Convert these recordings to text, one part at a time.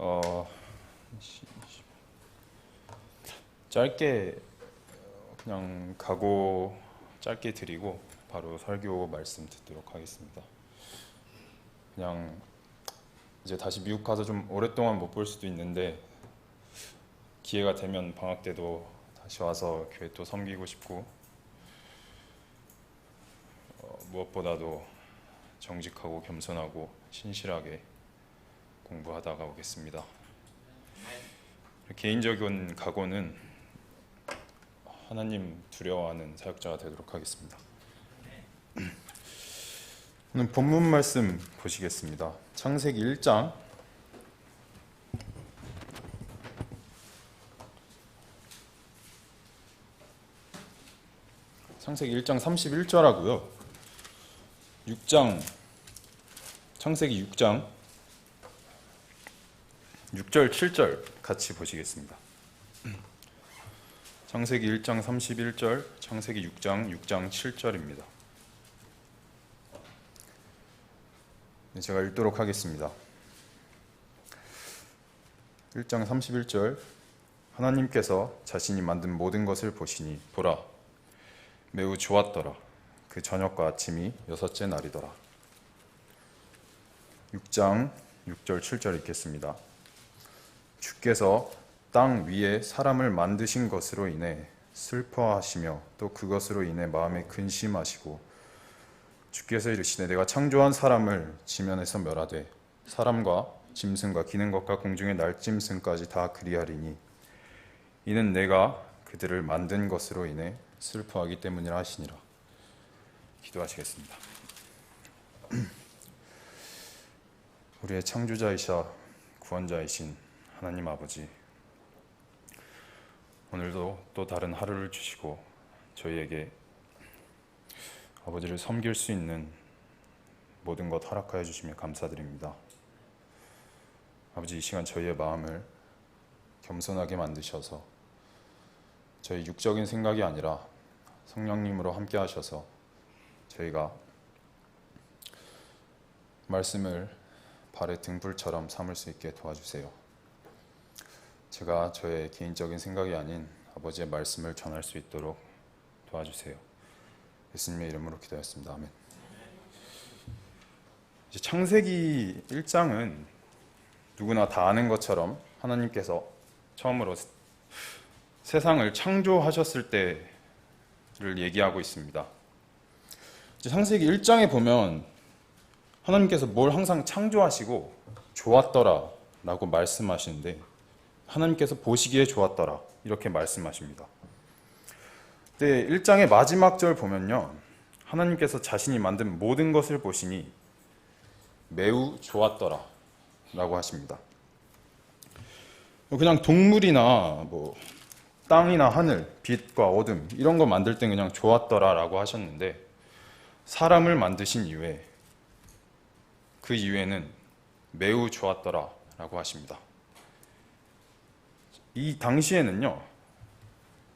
어, 짧게 그냥 각오 짧게 드리고 바로 설교 말씀 듣도록 하겠습니다. 그냥 이제 다시 미국 가서 좀 오랫동안 못 볼 수도 있는데 기회가 되면 방학 때도 다시 와서 교회 또 섬기고 싶고 무엇보다도 정직하고 겸손하고 신실하게 공부하다가 오겠습니다. 개인적인 각오는 하나님 두려워하는 사역자가 되도록 하겠습니다. 오늘 본문 말씀 보시겠습니다. 창세기 1장 창세기 1장 31절하고요. 6장 창세기 6장 6절 7절 같이 보시겠습니다. 창세기 1장 31절, 창세기 6장 7절입니다. 제가 읽도록 하겠습니다. 1장 31절 하나님께서 자신이 만든 모든 것을 보시니 보라 매우 좋았더라. 그 저녁과 아침이 여섯째 날이더라. 6장 6절 7절 읽겠습니다. 주께서 땅 위에 사람을 만드신 것으로 인해 슬퍼하시며 또 그것으로 인해 마음에 근심하시고 주께서 이르시되 내가 창조한 사람을 지면에서 멸하되 사람과 짐승과 기는 것과 공중의 날짐승까지 다 그리하리니 이는 내가 그들을 만든 것으로 인해 슬퍼하기 때문이라 하시니라. 기도하시겠습니다. 우리의 창조자이자 구원자이신 하나님 아버지, 오늘도 또 다른 하루를 주시고 저희에게 아버지를 섬길 수 있는 모든 것 허락하여 주시며 감사드립니다. 아버지, 이 시간 저희의 마음을 겸손하게 만드셔서 저희 육적인 생각이 아니라 성령님으로 함께 하셔서 저희가 말씀을 발의 등불처럼 삼을 수 있게 도와주세요. 제가 저의 개인적인 생각이 아닌 아버지의 말씀을 전할 수 있도록 도와주세요. 예수님의 이름으로 기도했습니다. 아멘. 이제 창세기 1장은 누구나 다 아는 것처럼 하나님께서 처음으로 세상을 창조하셨을 때를 얘기하고 있습니다. 이제 창세기 1장에 보면 하나님께서 뭘 항상 창조하시고 좋았더라 라고 말씀하시는데 하나님께서 보시기에 좋았더라 이렇게 말씀하십니다. 근데 1장의 마지막 절 보면요, 하나님께서 자신이 만든 모든 것을 보시니 매우 좋았더라 라고 하십니다. 그냥 동물이나 뭐 땅이나 하늘, 빛과 어둠 이런 거 만들 땐 그냥 좋았더라 라고 하셨는데 사람을 만드신 이후에 그 이후에는 매우 좋았더라 라고 하십니다. 이 당시에는요,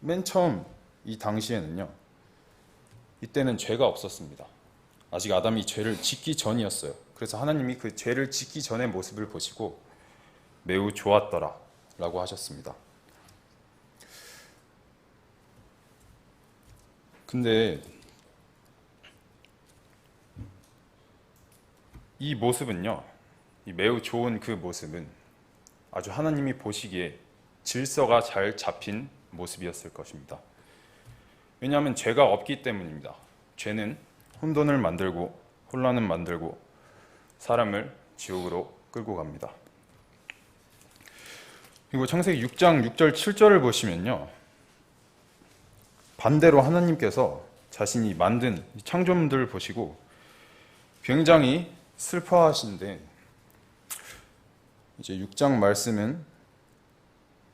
맨 처음 이 당시에는요, 이때는 죄가 없었습니다. 아직 아담이 죄를 짓기 전이었어요. 그래서 하나님이 그 죄를 짓기 전의 모습을 보시고 매우 좋았더라 라고 하셨습니다. 근데 이 모습은요, 이 매우 좋은 그 모습은 아주 하나님이 보시기에 질서가 잘 잡힌 모습이었을 것입니다. 왜냐하면 죄가 없기 때문입니다. 죄는 혼돈을 만들고 혼란을 만들고 사람을 지옥으로 끌고 갑니다. 그리고 창세기 6장 6절 7절을 보시면요, 반대로 하나님께서 자신이 만든 창조물들을 보시고 굉장히 슬퍼하신데, 이제 6장 말씀은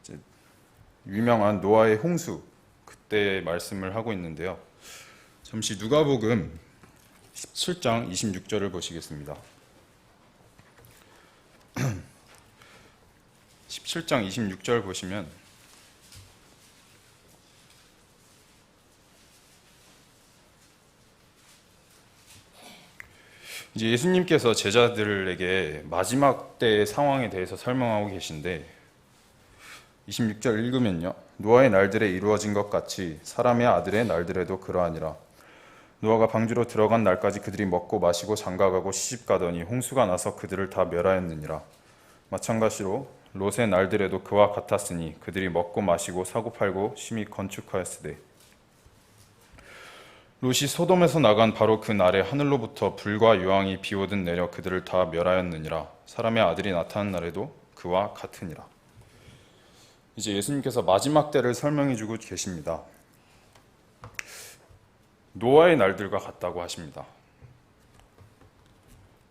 이제 유명한 노아의 홍수 그때 말씀을 하고 있는데요. 잠시 누가복음 17장 26절을 보시겠습니다. 17장 26절 보시면 이제 예수님께서 제자들에게 마지막 때의 상황에 대해서 설명하고 계신데 26절 읽으면요. 노아의 날들에 이루어진 것 같이 사람의 아들의 날들에도 그러하니라. 노아가 방주로 들어간 날까지 그들이 먹고 마시고 장가가고 시집가더니 홍수가 나서 그들을 다 멸하였느니라. 마찬가지로 롯의 날들에도 그와 같았으니 그들이 먹고 마시고 사고 팔고 심히 건축하였으되 롯이 소돔에서 나간 바로 그 날에 하늘로부터 불과 유황이 비오듯 내려 그들을 다 멸하였느니라. 사람의 아들이 나타난 날에도 그와 같으니라. 이제 예수님께서 마지막 때를 설명해 주고 계십니다. 노아의 날들과 같다고 하십니다.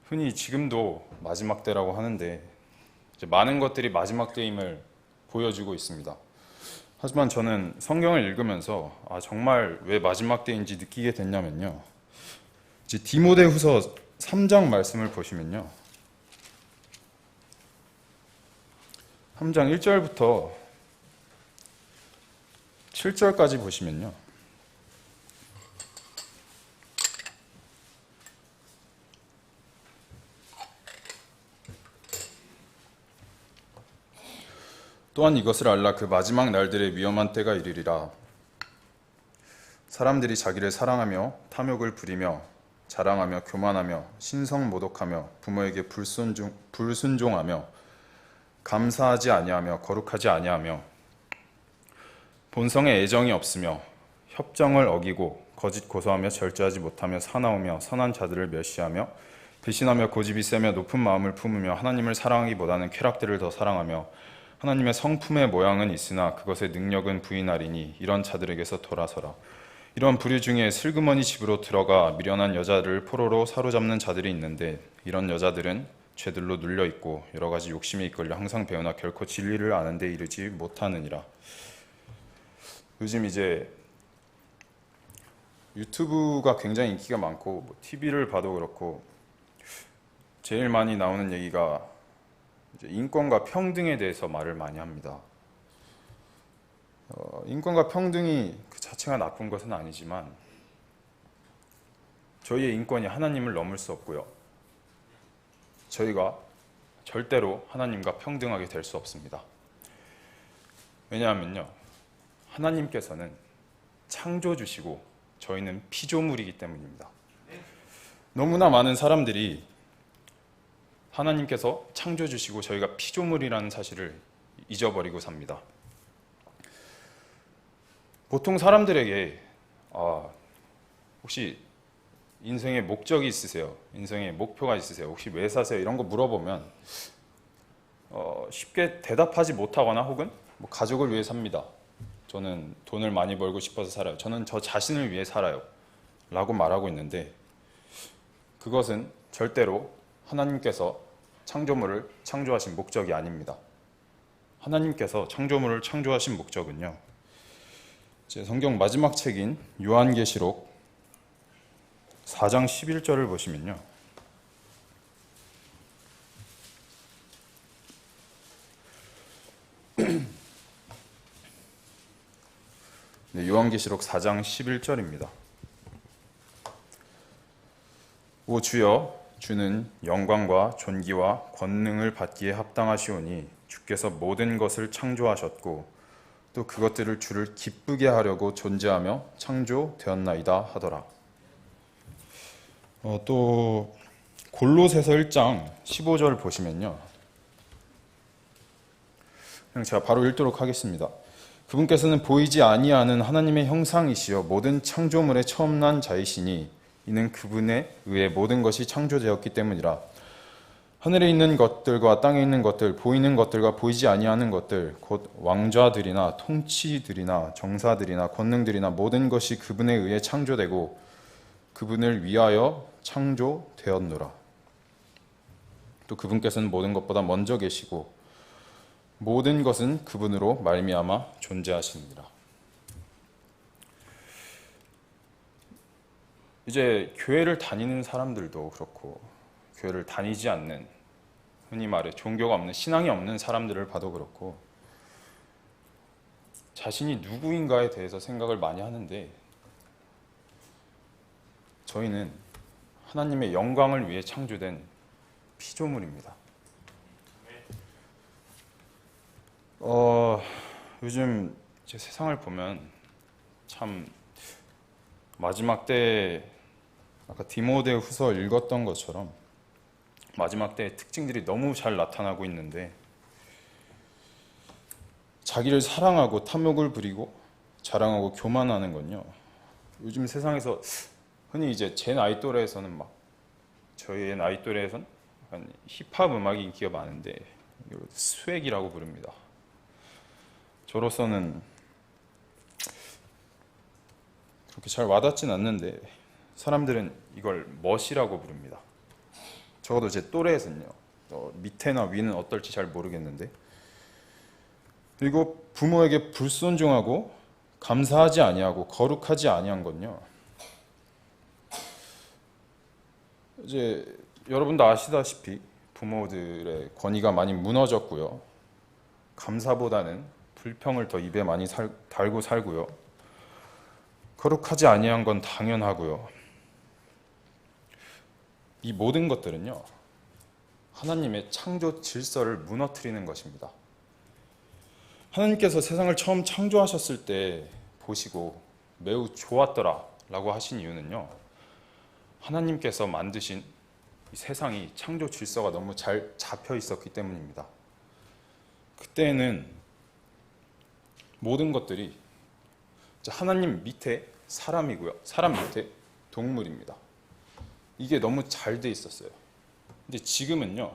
흔히 지금도 마지막 때라고 하는데 이제 많은 것들이 마지막 때임을 보여주고 있습니다. 하지만 저는 성경을 읽으면서 정말 왜 마지막 때인지 느끼게 됐냐면요. 이제 디모데후서 3장 말씀을 보시면요. 3장 1절부터 7절까지 보시면요. 또한 이것을 알라. 그 마지막 날들의 위험한 때가 이르리라. 사람들이 자기를 사랑하며 탐욕을 부리며 자랑하며 교만하며 신성모독하며 부모에게 불순종하며 감사하지 아니하며 거룩하지 아니하며 본성에 애정이 없으며 협정을 어기고 거짓 고소하며 절제하지 못하며 사나우며 선한 자들을 멸시하며 배신하며 고집이 세며 높은 마음을 품으며 하나님을 사랑하기보다는 쾌락들을 더 사랑하며 하나님의 성품의 모양은 있으나 그것의 능력은 부인하리니 이런 자들에게서 돌아서라. 이런 부류 중에 슬그머니 집으로 들어가 미련한 여자를 포로로 사로잡는 자들이 있는데 이런 여자들은 죄들로 눌려 있고 여러 가지 욕심에 이끌려 항상 배우나 결코 진리를 아는 데 이르지 못하느니라. 요즘 이제 유튜브가 굉장히 인기가 많고 TV를 봐도 그렇고 제일 많이 나오는 얘기가 이제 인권과 평등에 대해서 말을 많이 합니다. 인권과 평등이 그 자체가 나쁜 것은 아니지만 저희의 인권이 하나님을 넘을 수 없고요. 저희가 절대로 하나님과 평등하게 될 수 없습니다. 왜냐하면요. 하나님께서는 창조주시고 저희는 피조물이기 때문입니다. 너무나 많은 사람들이 하나님께서 창조주시고 저희가 피조물이라는 사실을 잊어버리고 삽니다. 보통 사람들에게 혹시 인생의 목적이 있으세요? 인생의 목표가 있으세요? 혹시 왜 사세요? 이런 거 물어보면 쉽게 대답하지 못하거나 혹은 가족을 위해 삽니다. 저는 돈을 많이 벌고 싶어서 살아요. 저는 저 자신을 위해 살아요. 라고 말하고 있는데 그것은 절대로 하나님께서 창조물을 창조하신 목적이 아닙니다. 하나님께서 창조물을 창조하신 목적은요. 제 성경 마지막 책인 요한계시록 4장 11절을 보시면요. 네, 요한계시록 4장 11절입니다. 오 주여, 주는 영광과 존귀와 권능을 받기에 합당하시오니 주께서 모든 것을 창조하셨고 또 그것들을 주를 기쁘게 하려고 존재하며 창조되었나이다 하더라. 또 골로새서 1장 15절 보시면요. 그냥 제가 바로 읽도록 하겠습니다. 그분께서는 보이지 아니하는 하나님의 형상이시여 모든 창조물의 처음 난 자이시니 이는 그분에 의해 모든 것이 창조되었기 때문이라. 하늘에 있는 것들과 땅에 있는 것들, 보이는 것들과 보이지 아니하는 것들, 곧 왕좌들이나 통치들이나 정사들이나 권능들이나 모든 것이 그분에 의해 창조되고 그분을 위하여 창조되었노라. 또 그분께서는 모든 것보다 먼저 계시고 모든 것은 그분으로 말미암아 존재하시니라. 이제 교회를 다니는 사람들도 그렇고 교회를 다니지 않는, 흔히 말해 종교가 없는, 신앙이 없는 사람들을 봐도 그렇고 자신이 누구인가에 대해서 생각을 많이 하는데 저희는 하나님의 영광을 위해 창조된 피조물입니다. 요즘 제 세상을 보면 참 마지막 때 아까 디모데 후서 읽었던 것처럼 마지막 때의 특징들이 너무 잘 나타나고 있는데, 자기를 사랑하고 탐욕을 부리고 자랑하고 교만하는 건요, 요즘 세상에서 흔히 이제 제 나이 또래에서는 막 저희의 나이 또래에서는 약간 힙합 음악이 인기가 많은데 이걸 스웩이라고 부릅니다. 저로서는 그렇게 잘 와닿진 않는데 사람들은 이걸 멋이라고 부릅니다. 적어도 제 또래에서는요. 밑에나 위는 어떨지 잘 모르겠는데, 그리고 부모에게 불순종하고 감사하지 아니하고 거룩하지 아니한 건요, 이제 여러분도 아시다시피 부모들의 권위가 많이 무너졌고요, 감사보다는 불평을 더 입에 많이 달고 살고요, 거룩하지 아니한 건 당연하고요. 이 모든 것들은요, 하나님의 창조 질서를 무너뜨리는 것입니다. 하나님께서 세상을 처음 창조하셨을 때 보시고 매우 좋았더라 라고 하신 이유는요, 하나님께서 만드신 이 세상이 창조 질서가 너무 잘 잡혀 있었기 때문입니다. 그때는 모든 것들이 하나님 밑에 사람이고요, 사람 밑에 동물입니다. 이게 너무 잘 돼 있었어요. 근데 지금은요,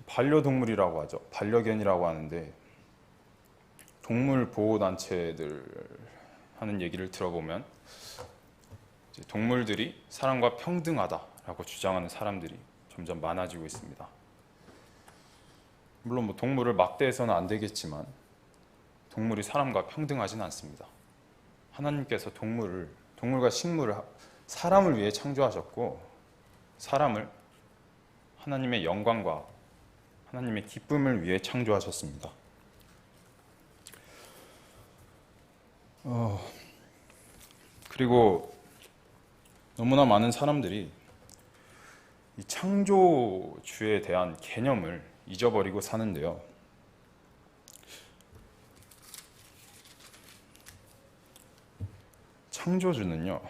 반려동물이라고 하죠. 반려견이라고 하는데, 동물 보호단체들 하는 얘기를 들어보면 동물들이 사람과 평등하다라고 주장하는 사람들이 점점 많아지고 있습니다. 물론 동물을 막대해서는 안 되겠지만 동물이 사람과 평등하지는 않습니다. 하나님께서 동물과 식물을 사람을 위해 창조하셨고, 사람을 하나님의 영광과 하나님의 기쁨을 위해 창조하셨습니다. 그리고 너무나 많은 사람들이 이 창조주에 대한 개념을 잊어버리고 사는데요. 창조주는요,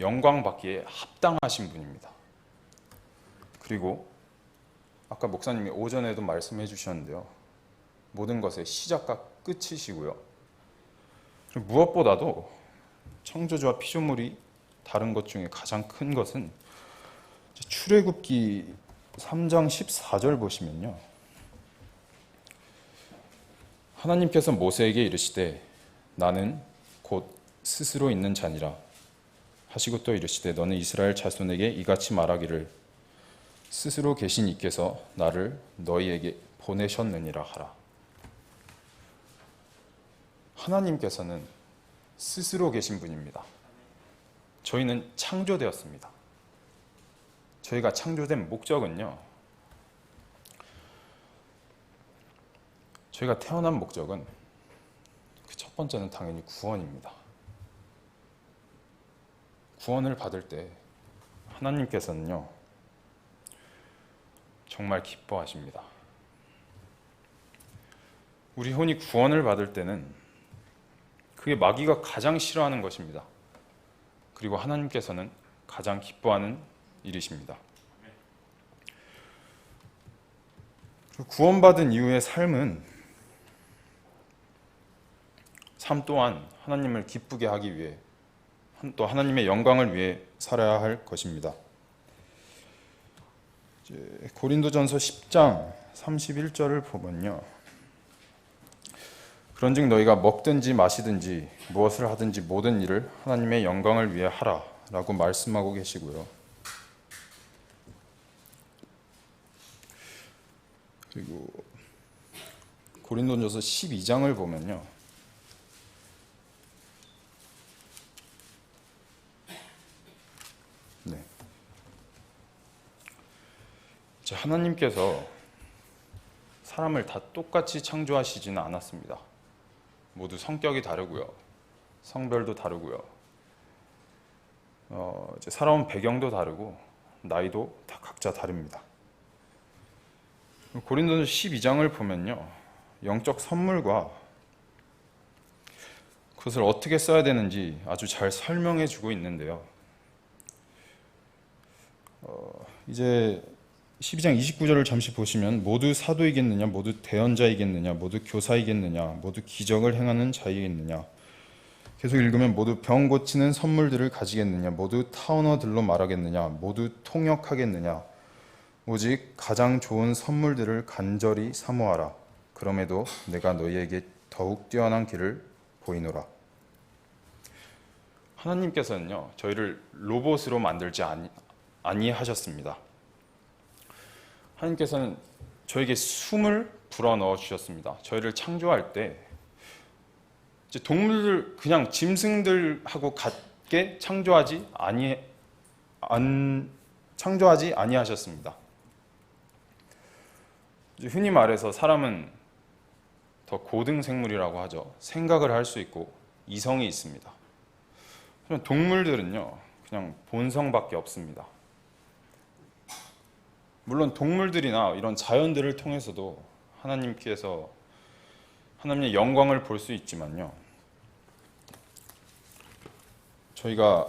영광 받기에 합당하신 분입니다. 그리고 아까 목사님이 오전에도 말씀해 주셨는데요, 모든 것의 시작과 끝이시고요. 무엇보다도 창조주와 피조물이 다른 것 중에 가장 큰 것은 출애굽기 3장 14절 보시면요, 하나님께서 모세에게 이르시되 나는 곧 스스로 있는 자니라 하시고 또 이르시되 너는 이스라엘 자손에게 이같이 말하기를 스스로 계신 이께서 나를 너희에게 보내셨느니라 하라. 하나님께서는 스스로 계신 분입니다. 저희는 창조되었습니다. 저희가 창조된 목적은요, 저희가 태어난 목적은 그 첫 번째는 당연히 구원입니다. 구원을 받을 때 하나님께서는요, 정말 기뻐하십니다. 우리 혼이 구원을 받을 때는 그게 마귀가 가장 싫어하는 것입니다. 그리고 하나님께서는 가장 기뻐하는 일이십니다. 구원받은 이후의 삶 또한 하나님을 기쁘게 하기 위해, 또 하나님의 영광을 위해 살아야 할 것입니다. 고린도전서 10장 31절을 보면요, 그런즉 너희가 먹든지 마시든지 무엇을 하든지 모든 일을 하나님의 영광을 위해 하라 라고 말씀하고 계시고요. 그리고 고린도전서 12장을 보면요, 하나님께서 사람을 다 똑같이 창조하시지는 않았습니다. 모두 성격이 다르고요, 성별도 다르고요, 이제 살아온 배경도 다르고 나이도 다 각자 다릅니다. 고린도전서 12장을 보면요, 영적 선물과 그것을 어떻게 써야 되는지 아주 잘 설명해 주고 있는데요. 이제 12장 29절을 잠시 보시면 모두 사도이겠느냐, 모두 대언자이겠느냐, 모두 교사이겠느냐, 모두 기적을 행하는 자이겠느냐, 계속 읽으면 모두 병 고치는 선물들을 가지겠느냐, 모두 타언어들로 말하겠느냐, 모두 통역하겠느냐, 오직 가장 좋은 선물들을 간절히 사모하라. 그럼에도 내가 너희에게 더욱 뛰어난 길을 보이노라. 하나님께서는요, 저희를 로봇으로 만들지 아니하셨습니다. 하나님께서는 저에게 숨을 불어넣어 주셨습니다. 저희를 창조할 때 이제 동물들, 그냥 짐승들하고 같게 창조하지 아니하셨습니다. 흔히 말해서 사람은 더 고등 생물이라고 하죠. 생각을 할 수 있고 이성이 있습니다. 동물들은요, 그냥 본성밖에 없습니다. 물론 동물들이나 이런 자연들을 통해서도 하나님의 영광을 볼 수 있지만요, 저희가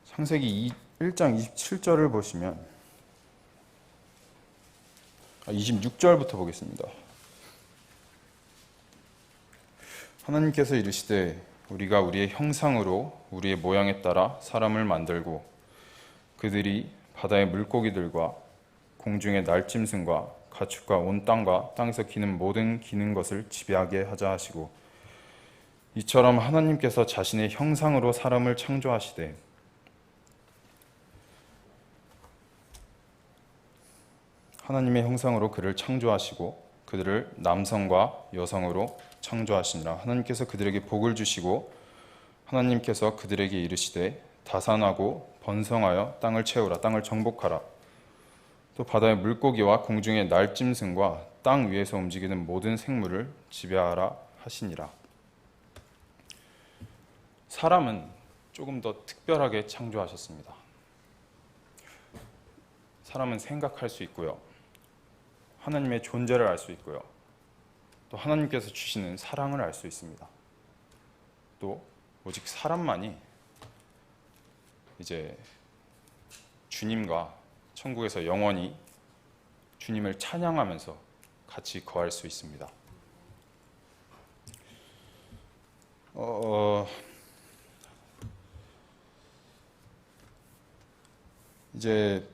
창세기 1장 27절을 보시면 26절부터 보겠습니다. 하나님께서 이르시되 우리가 우리의 형상으로 우리의 모양에 따라 사람을 만들고 그들이 바다의 물고기들과 공중의 날짐승과 가축과 온 땅과 땅에서 기는 모든 기는 것을 지배하게 하자 하시고, 이처럼 하나님께서 자신의 형상으로 사람을 창조하시되 하나님의 형상으로 그를 창조하시고 그들을 남성과 여성으로 창조하시니라. 하나님께서 그들에게 복을 주시고 하나님께서 그들에게 이르시되 다산하고 번성하여 땅을 채우라. 땅을 정복하라. 또 바다의 물고기와 공중의 날짐승과 땅 위에서 움직이는 모든 생물을 지배하라 하시니라. 사람은 조금 더 특별하게 창조하셨습니다. 사람은 생각할 수 있고요, 하나님의 존재를 알 수 있고요, 또 하나님께서 주시는 사랑을 알 수 있습니다. 또 오직 사람만이 이제 주님과 천국에서 영원히 주님을 찬양하면서 같이 거할 수 있습니다. 이제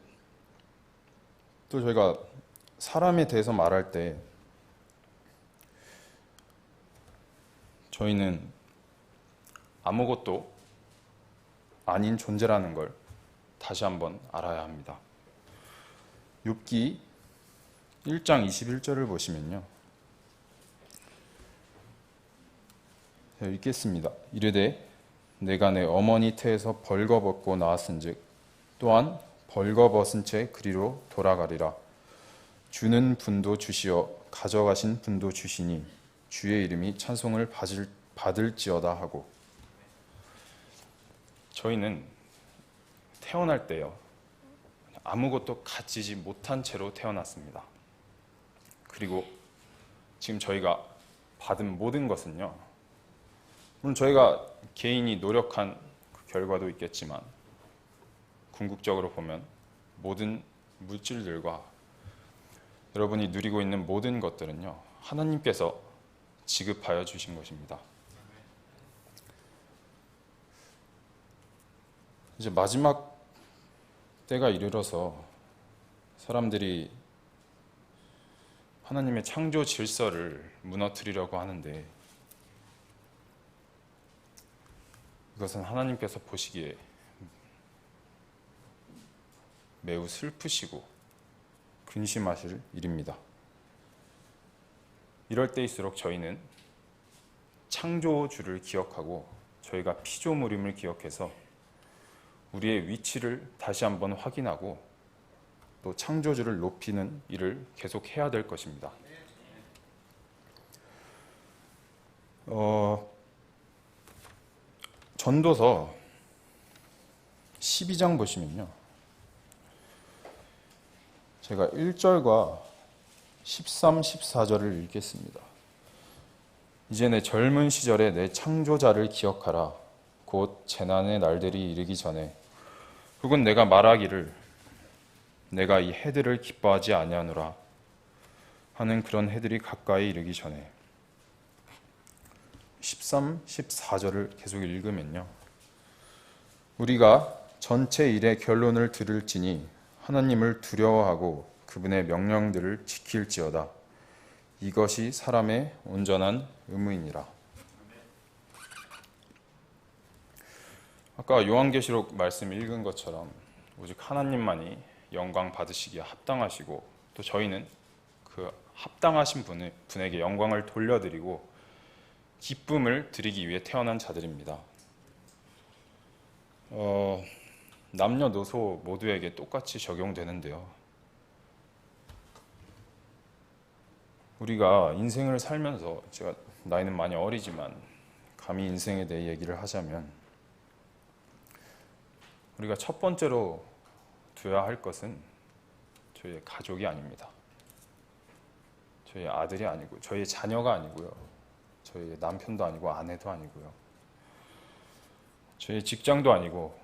또 저희가 사람에 대해서 말할 때 저희는 아무것도 아닌 존재라는 걸 다시 한번 알아야 합니다. 욥기 1장 21절을 보시면요, 읽겠습니다. 이르되 내가 내 어머니 태에서 벌거벗고 나왔은즉 또한 벌거벗은 채 그리로 돌아가리라. 주는 분도 주시어 가져가신 분도 주시니 주의 이름이 찬송을 받을지어다 하고, 저희는 태어날 때요, 아무것도 가지지 못한 채로 태어났습니다. 그리고 지금 저희가 받은 모든 것은요, 물론 저희가 개인이 노력한 그 결과도 있겠지만 궁극적으로 보면 모든 물질들과 여러분이 누리고 있는 모든 것들은요, 하나님께서 지급하여 주신 것입니다. 이제 마지막 때가 이르러서 사람들이 하나님의 창조 질서를 무너뜨리려고 하는데, 이것은 하나님께서 보시기에 매우 슬프시고 근심하실 일입니다. 이럴 때일수록 저희는 창조주를 기억하고 저희가 피조물임을 기억해서 우리의 위치를 다시 한번 확인하고 또 창조주를 높이는 일을 계속 해야 될 것입니다. 전도서 12장 보시면요. 제가 1절과 13, 14절을 읽겠습니다. 이제 내 젊은 시절에 내 창조자를 기억하라. 곧 재난의 날들이 이르기 전에 혹은 내가 말하기를 내가 이 해들을 기뻐하지 아니하노라 하는 그런 해들이 가까이 이르기 전에 13, 14절을 계속 읽으면요. 우리가 전체 일의 결론을 들을지니 하나님을 두려워하고 그분의 명령들을 지킬지어다. 이것이 사람의 온전한 의무이니라. 아까 요한계시록 말씀 읽은 것처럼 오직 하나님만이 영광 받으시기에 합당하시고 또 저희는 그 합당하신 분에게 영광을 돌려드리고 기쁨을 드리기 위해 태어난 자들입니다. 남녀노소 모두에게 똑같이 적용되는데요. 우리가 인생을 살면서 제가 나이는 많이 어리지만 감히 인생에 대해 얘기를 하자면 우리가 첫 번째로 두어야 할 것은 저희의 가족이 아닙니다. 저희의 아들이 아니고 저희의 자녀가 아니고요. 저희의 남편도 아니고 아내도 아니고요. 저희의 직장도 아니고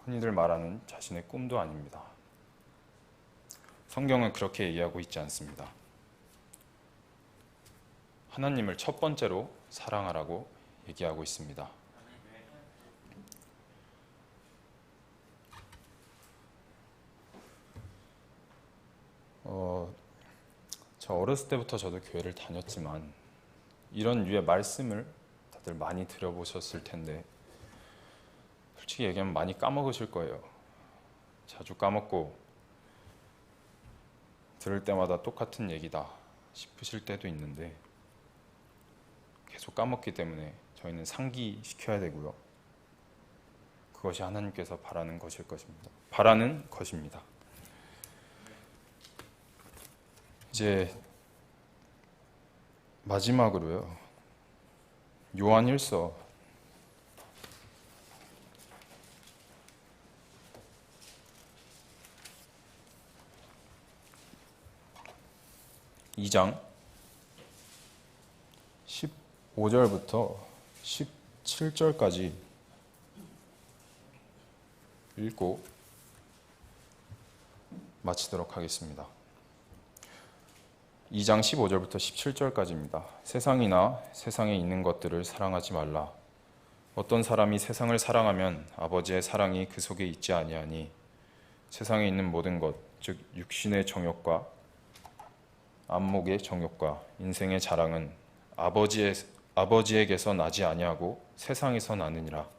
흔히들 말하는 자신의 꿈도 아닙니다. 성경은 그렇게 얘기하고 있지 않습니다. 하나님을 첫 번째로 사랑하라고 얘기하고 있습니다. 저 어렸을 때부터 저도 교회를 다녔지만 이런 류의 말씀을 다들 많이 들어보셨을 텐데 솔직히 얘기하면 많이 까먹으실 거예요. 자주 까먹고 들을 때마다 똑같은 얘기다 싶으실 때도 있는데 계속 까먹기 때문에 저희는 상기시켜야 되고요. 그것이 하나님께서 바라는 것입니다. 이제 마지막으로요. 요한일서 2장 15절부터 17절까지 읽고 마치도록 하겠습니다. 2장 15절부터 17절까지입니다. 세상이나 세상에 있는 것들을 사랑하지 말라. 어떤 사람이 세상을 사랑하면 아버지의 사랑이 그 속에 있지 아니하니 세상에 있는 모든 것, 즉 육신의 정욕과 안목의 정욕과 인생의 자랑은 아버지에게서 나지 아니하고 세상에서 나느니라.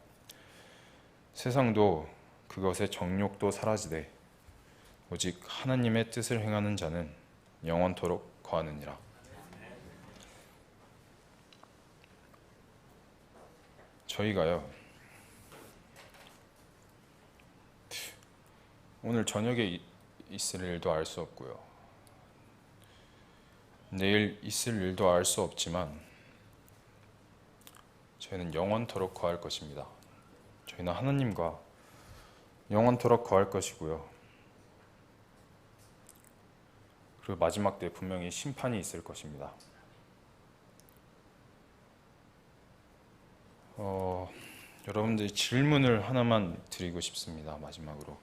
세상도 그것의 정욕도 사라지되 오직 하나님의 뜻을 행하는 자는 영원토록 거하느니라. 저희가요 오늘 저녁에 있을 일도 알 수 없고요 내일 있을 일도 알 수 없지만 저희는 영원토록 거할 것입니다. 저희는 하나님과 영원토록 거할 것이고요. 그리고 마지막 때 분명히 심판이 있을 것입니다. 여러분들 질문을 하나만 드리고 싶습니다. 마지막으로.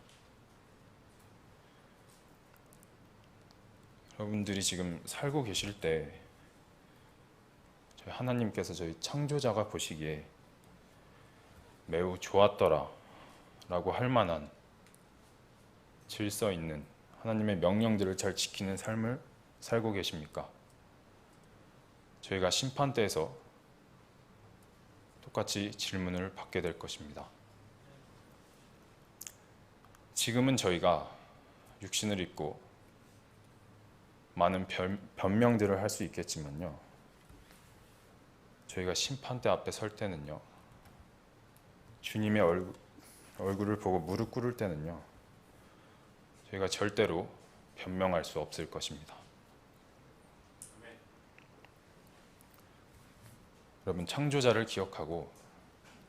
여러분들이 지금 살고 계실 때 저희 하나님께서 저희 창조자가 보시기에 매우 좋았더라 라고 할 만한 질서 있는 하나님의 명령들을 잘 지키는 삶을 살고 계십니까? 저희가 심판대에서 똑같이 질문을 받게 될 것입니다. 지금은 저희가 육신을 입고 많은 변명들을 할 수 있겠지만요. 저희가 심판대 앞에 설 때는요. 주님의 얼굴을 보고 무릎 꿇을 때는요. 저희가 절대로 변명할 수 없을 것입니다. 여러분 창조자를 기억하고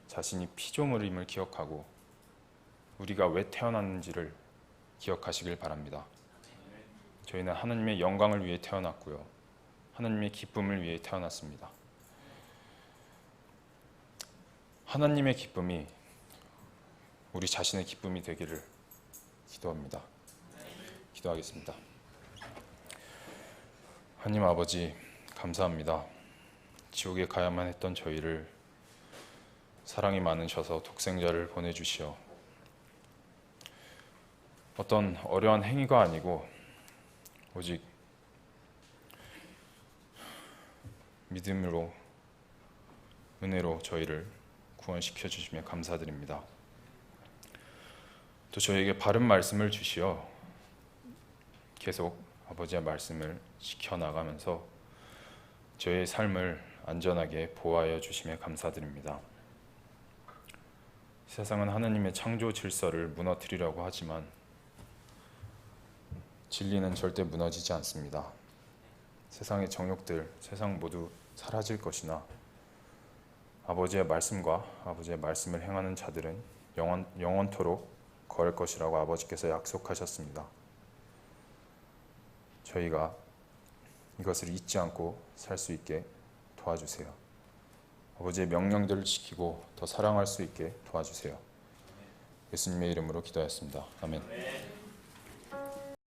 자신이 피조물임을 기억하고 우리가 왜 태어났는지를 기억하시길 바랍니다. 저희는 하나님의 영광을 위해 태어났고요. 하나님의 기쁨을 위해 태어났습니다. 하나님의 기쁨이 우리 자신의 기쁨이 되기를 기도합니다. 기도하겠습니다. 하나님 아버지, 감사합니다. 지옥에 가야만 했던 저희를 사랑이 많으셔서 독생자를 보내주시어 어떤 어려운 행위가 아니고 오직 믿음으로, 은혜로 저희를 구원시켜 주시며 감사드립니다. 또 저희에게 바른 말씀을 주시어 계속 아버지의 말씀을 지켜나가면서 저희의 삶을 안전하게 보호하여 주시며 감사드립니다. 세상은 하나님의 창조 질서를 무너뜨리려고 하지만 진리는 절대 무너지지 않습니다. 세상의 정욕들, 세상 모두 사라질 것이나 아버지의 말씀과 아버지의 말씀을 행하는 자들은 영원토록 거할 것이라고 아버지께서 약속하셨습니다. 저희가 이것을 잊지 않고 살 수 있게 도와주세요. 아버지의 명령들을 지키고 더 사랑할 수 있게 도와주세요. 예수님의 이름으로 기도하였습니다. 아멘.